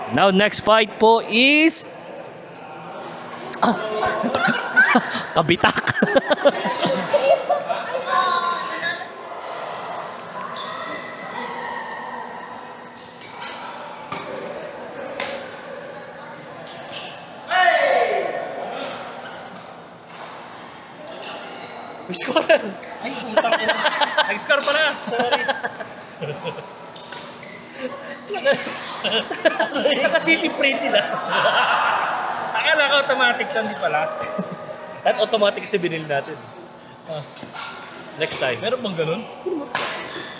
Now, next fight po is... Kabitak. Score! Ay, putang ina. Nag-score pa na. Sorry. Naka-city pretty na. Akala ka automatic hindi pala. At automatic sa binil natin. Next time. Meron bang ganun?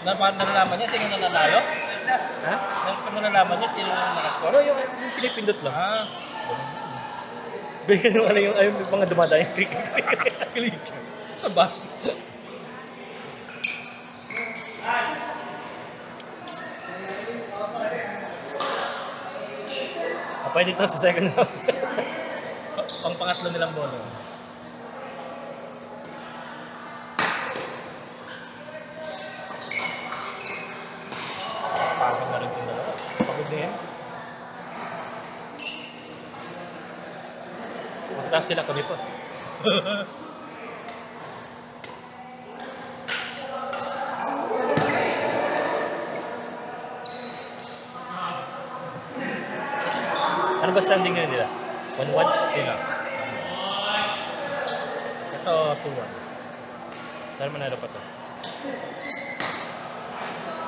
Nalalaman niya sino nanalo? Ha? Nalalaman niya sino nakascore? Yung pinipindot lang. Bigyan mo lang yung mga dumadayang click. Sa bus. Pwede ito sa second round. Pang pangatlo nilang bono. Pagod na rin yung dalawa. Pagod na yan. Magtaas sila kami pa. Ano ba standing ngayon nila? 1-1? Sila. Ito, 2-1. Saan manalo pa to?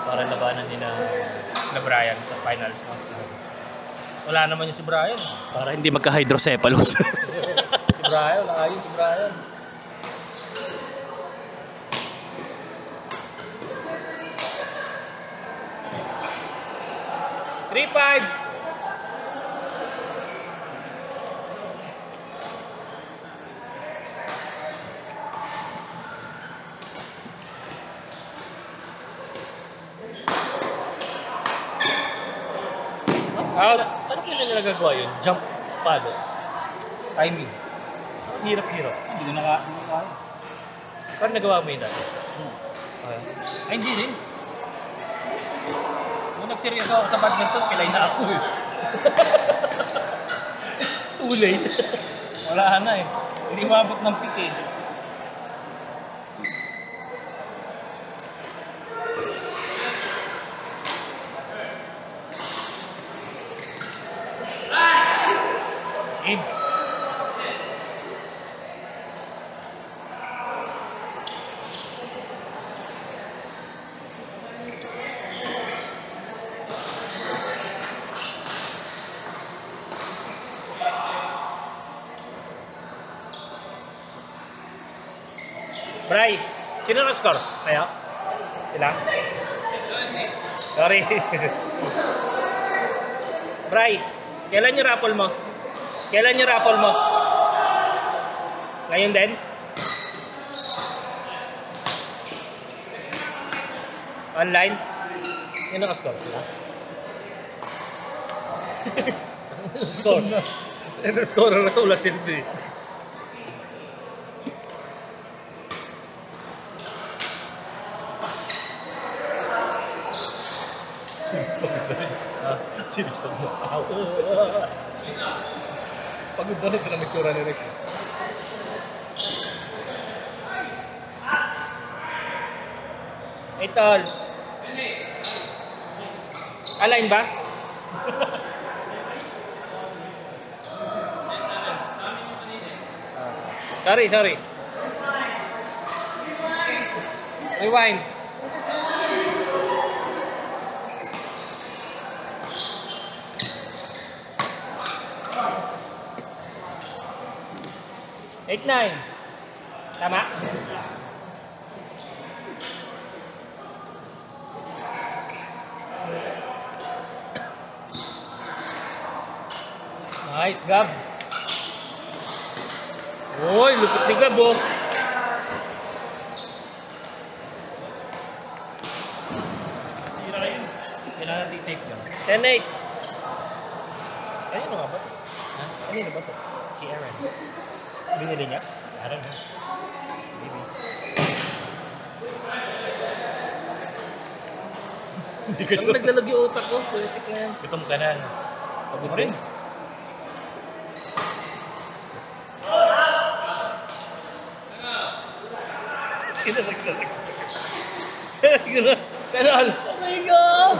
Para labanan ni na Brian sa finals. Wala naman yung si Brian. para hindi magka-hydrocephalus. Si Brian, wala kayo si Brian. Three-five. Out. Ano kaya nila nagagawa yun? Jump palo. Timing. Hirap-hirap. Hindi ko naka... Paano nagawa mo yun dati? Ay, hindi rin. Nung nagseryoso ako sa badminton, pilay na ako eh. Too late. Wala na eh. Hindi umabot ng pick eh. In. Bray, sino na score? Kayo? Sila? Sorry. Bray, kailan yung raffle mo? Kailan yung raffle mo? Ngayon din? Online? Sino na score? Sila? Score. Ito score na ito, ulas hindi. Serious pag mo. Pagod na rin na nagtsura ni Rick. Hey, tol. Align ba? Sorry. Rewind. Eight, 9. Tama? Nice, Gab. Uy, lupit ni Gab, oh. Sira yun. Kailangan titake lang. 10-8. Ayun nga ba? Ha? Kanino ba ito? Kay Aaron. Binili niya? I don't know. Maybe. Hindi ka sure. Nagdalag yung utak ko. Putik na yan. Gutom ka na. Pagod rin. Kanal! Oh my God!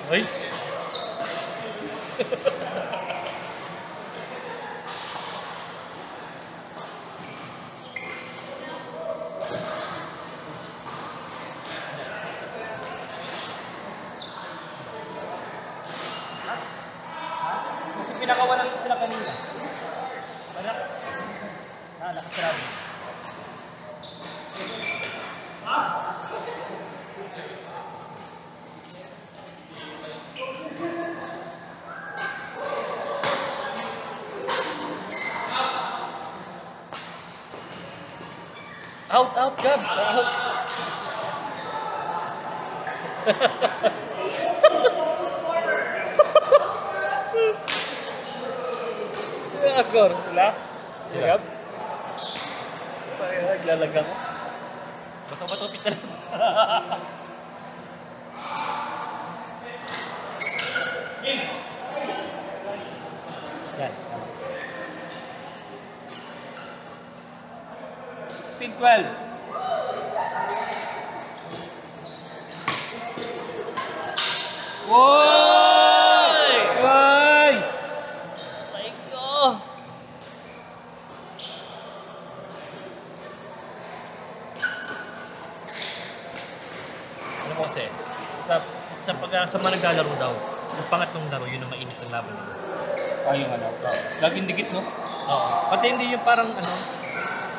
Ay! Kasi pinakawalan ko sila kanina. Barak. Nakasarado. Out, Gab. Out. Sino ang score? Sila? Si Gab? Naglalagang ko. Bato-bato pita lang. Yan. 16-12. Woy! Woy! My God! Ano mo kasi, sa mga naglalaro daw, yung pangatlong laro, yun ang mainit ng laban nila. Yung ano. Laging dikit, no? Oo. Pati hindi yung parang ano,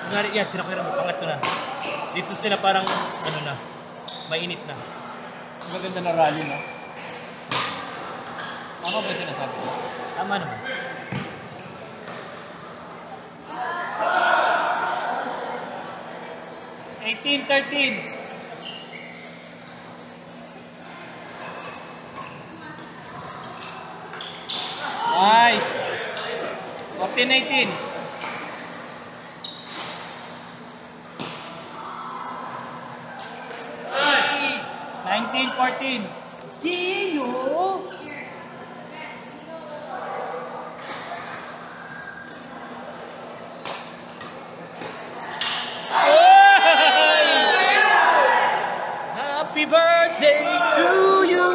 kunwari yan, sila kaya mo, pangatlo na. Dito sila parang, ano na, mainit na. Maganda na rally, no? Tama ba yung sinasabi ko? Tama naman. $18, 13. Nice. 14, 18. Ay! 19, 14. Sino? Happy birthday to you!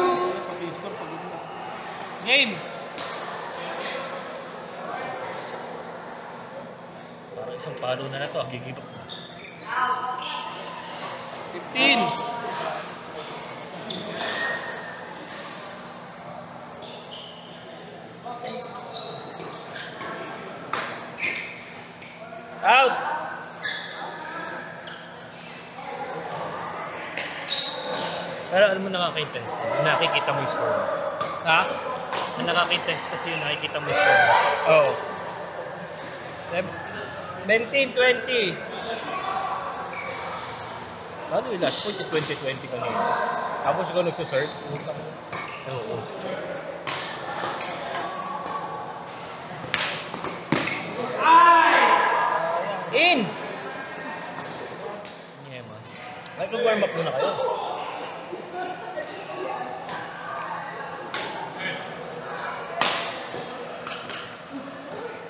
Game. Parang isang palo na to, gigibak na. 15. Out. Pero alam mo, nakaka-intense. Nakikita mo yung score mo. Ha? Nakaka-intense kasi yung nakikita mo yung score mo. Oh. 19, 20. Paano yung last point? 20-20 kanina. Tapos ikaw nagsaserve? Oo. In! Niemas. Ay, mag-warm up muna kayo.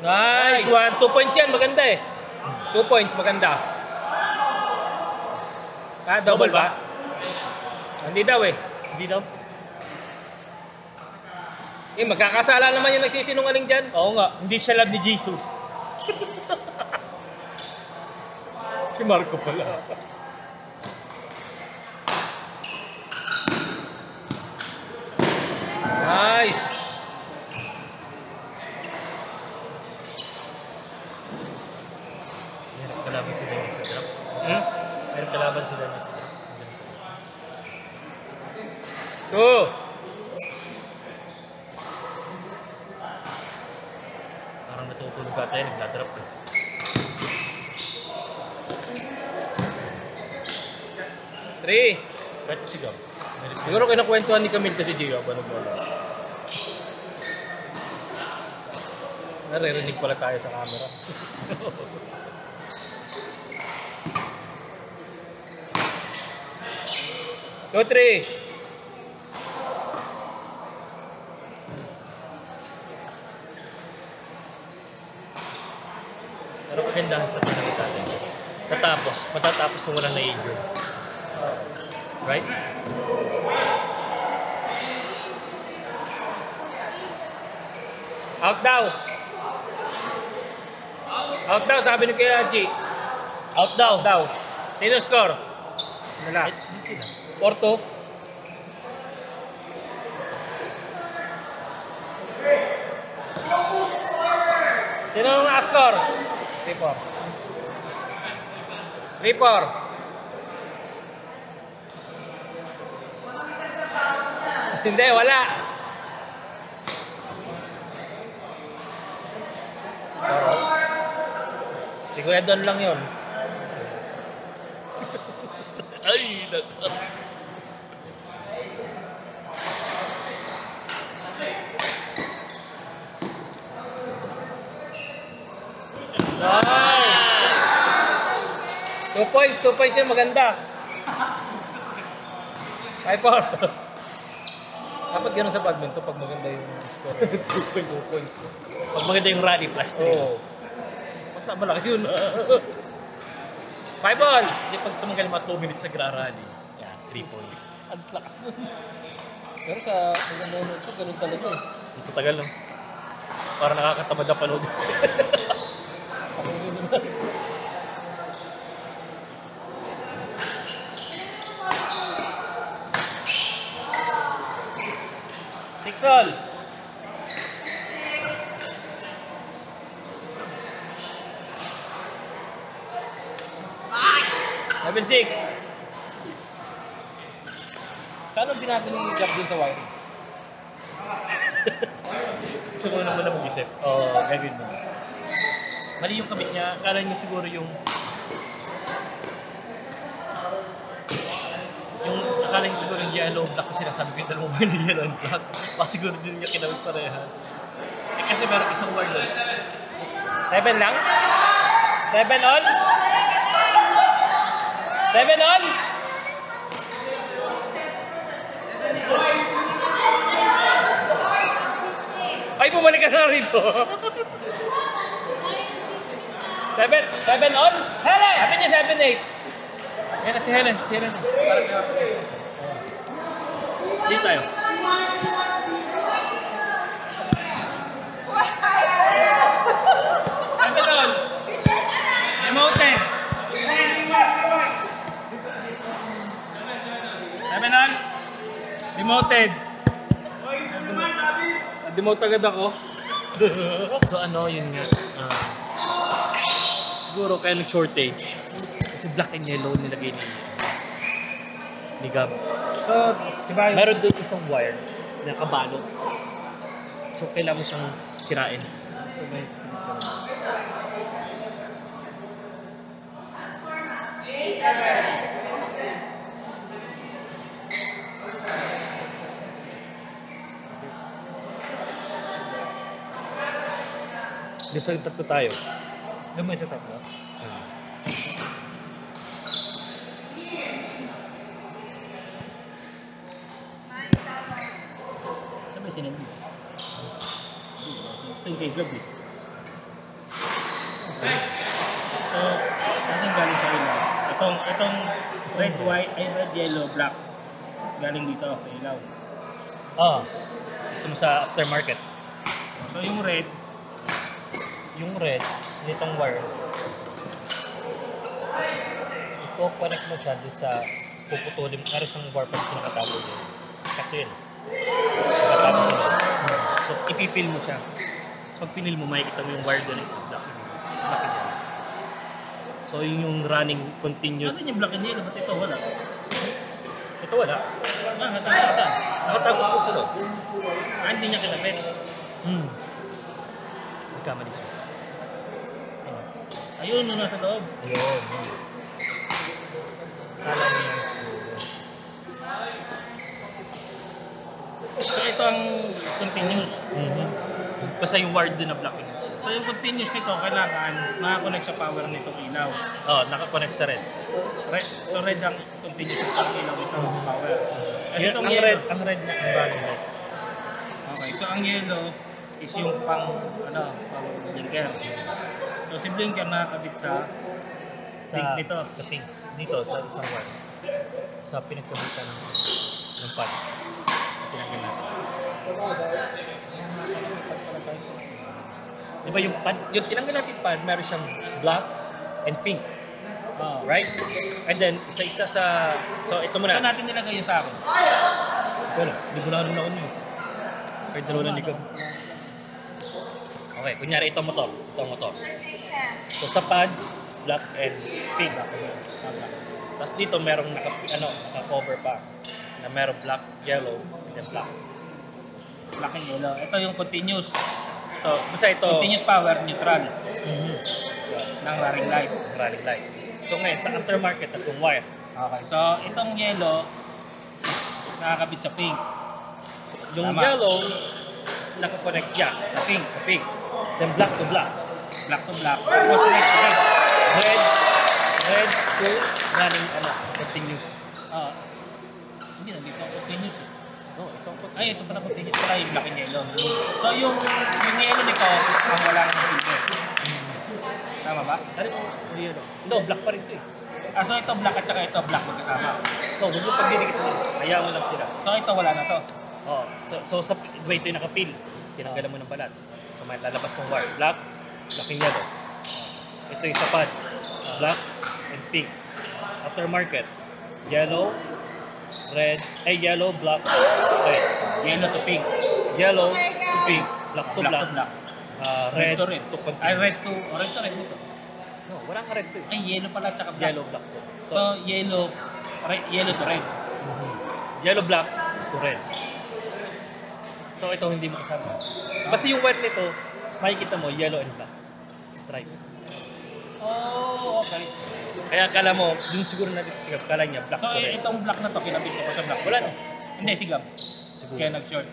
Nice! 1, 2 points yan. Maganda eh. 2 points. Maganda. Ah, double ba? Hindi daw eh. Hindi daw? Eh, magkakasala naman yung nagsisinungaling dyan. Oo nga, hindi siya love ni Jesus. Si Marco pala. Nice! Meron kalaban si Daniel sa drop. Hmm? Meron kalaban si Daniel sa drop. 2. Parang natutulog ata yun, nagdadrop eh. 3. Kahit si Gab. Siguro kinakwentuhan ni Camille kasi Gio. Ano ba? Naririnig pala tayo sa camera. Two, three. Pero kagandahan sa pinakita natin. Matatapos na walang na-injure. Right? Out daw. Out daw, sabi ni Kuya G. Out daw. Out daw. Sino score? Wala. Hindi sila. 4-2. Sino ang score? 3-4. 3-4. Hindi, wala. Si Kuya Don lang yun. Ay, nako. Nice! 2 points yun, maganda. 5-4. Dapat ganun sa badminton pag maganda yung score. 2 points. Pag maganda yung rally, plus 3. Oo. Ba't na malaki yun? 5-all! Hindi pag tumagal mga 2 minutes sa rally. Yan, 3 points. Ang lakas nun. Pero sa nanonood ko, ganun talaga eh. Ito tagal lang. Para nakakatamad na panood. Six all. Level 6. Kano binago ni Gab dun sa wiring? Gusto ko naman na mag-isip. Oo, gagawin mo. Mali yung kabit niya. Akala niya siguro akala niya siguro yung yellow black kasi sinasabi ko yung dalawang wire na yellow and black. Baka siguro din niya kinawit parehas. Eh kasi meron isang wire doon. 7 lang? 7 all? 7 all? Ay, bumalik ka na rito. 7 all? Helen! Sabi niya 7-8. Yan na si Helen. Si Helen. Dito tayo. Demoted. 7 all? Demoted. Demote agad ako. So ano, yun nga. Siguro kaya nag-shortage. Kasi black and yellow nilagay ni Gab. So, diba yung... Meron doon isang wire na kabalot. So kailangan mo siyang sirain. So may Gusto yung tatlo tayo. Lumay sa tatlo. Sabi sinabi mo? Ito yung kay Gab eh. So, kasi galing sa ilaw. Itong red, white, ay red, yellow, black. Galing dito sa ilaw. Gusto mo sa aftermarket. So, yung red, Yung red, nitong wire. Iko-connect mo siya dun sa puputulin. Meron siyang wire pag pinakatabo yun. Kasi yun. Nakatabo siya. So, ipipil mo siya. Tapos pag pinil mo, makikita mo yung wire doon na isang black. Laki niya. So, yun yung running continuous. ano yung black and yellow? Ba't ito wala? Ito wala. Saan? Nakatagos ko sa loob. Hindi niya kinapit. Nagkamali siya. Ayun, nung nasa loob. Ayun. Kala niya yan siguro. So, ito ang continuous. Basta yung wire din na black. So yung continuous nito, kailangan makakonect sa power nitong ilaw. Oh, nakakonect sa red. So red ang continuous ang ilaw nito, power. Kasi itong Ang yellow, red na ang running light. okay, so ang yellow is yung pang blinker. So si blinker nakakabit sa pink nito. Sa pink. Dito, sa isang wire. Sa pinagkabitan ng pad. Tinanggal natin. Di ba yung pad? Yung tinanggal natin pad, meron siyang black and pink. Right? And then, isa-isa sa... So, ito muna. Saan natin nilagay yung sa akin? Wala, di ko na naon yun. Kahit dalawa na likod. Okay, kunyari ito motor. Ito motor. So sa pad, black and pink. Tapos dito merong naka-cover pa. Na merong black, yellow, and then black. Black and yellow. Ito yung continuous. Ito, basta ito. Continuous power, neutral. Mhm. Ng running light. Running light. So ngayon, sa aftermarket, itong wire. Okay, so itong yellow, nakakabit sa pink. Yung Tama. yellow, nakakonect yan sa pink, sa pink. Then black to black. Black to black. Tapos red to red. Red to running, continuous. Hindi na, dito continuous. No, itong Ay, ito pala continuous pala yung black and yellow. So yung yellow nito, ang wala ng silver. Tama ba? Ano yung yellow? No, black pa rin ito eh. So ito black at saka ito black magkasama. So, huwag mo pagdidikit mo. Hayaan mo lang sila. So ito wala na to. Oh, so sa way ito yung nakapil. Tinanggalan mo ng balat. So may lalabas ng wire. Black, black and yellow. Ito yung sa pad. Black and pink. Aftermarket. Yellow, red, yellow, black, red. Yellow to pink. Yellow to pink, black to Black black, to black. red to red. to continuous. Ay, red to red dito. No, walang red to eh. Ay, yellow pala at saka black. Yellow, black to. So yellow to red. Yellow, black to red. So ito hindi mo kasama. Basta yung white nito, makikita mo yellow and black. Stripe. Oh, okay. Kaya akala mo, dun siguro na dito sigap, kala niya black So to red. itong black na to, kinabit ko pa sa black. Wala na. Hindi, sigab. Siguro. Kaya nag-short.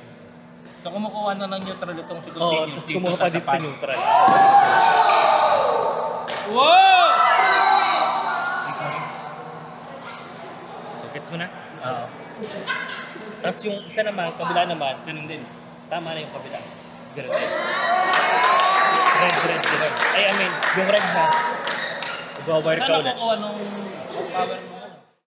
So kumukuha na ng neutral itong si Oo, continuous tapos kumuha pa dito sa sapan. neutral. Wow! So gets mo na? Oo. Tapos yung isa naman, kabila naman, Ganun din. tama na yung kabila. Ganun din. Red, ganun. I mean, yung red na, mag-wire Saan ka ulit. nakukuha nung power mo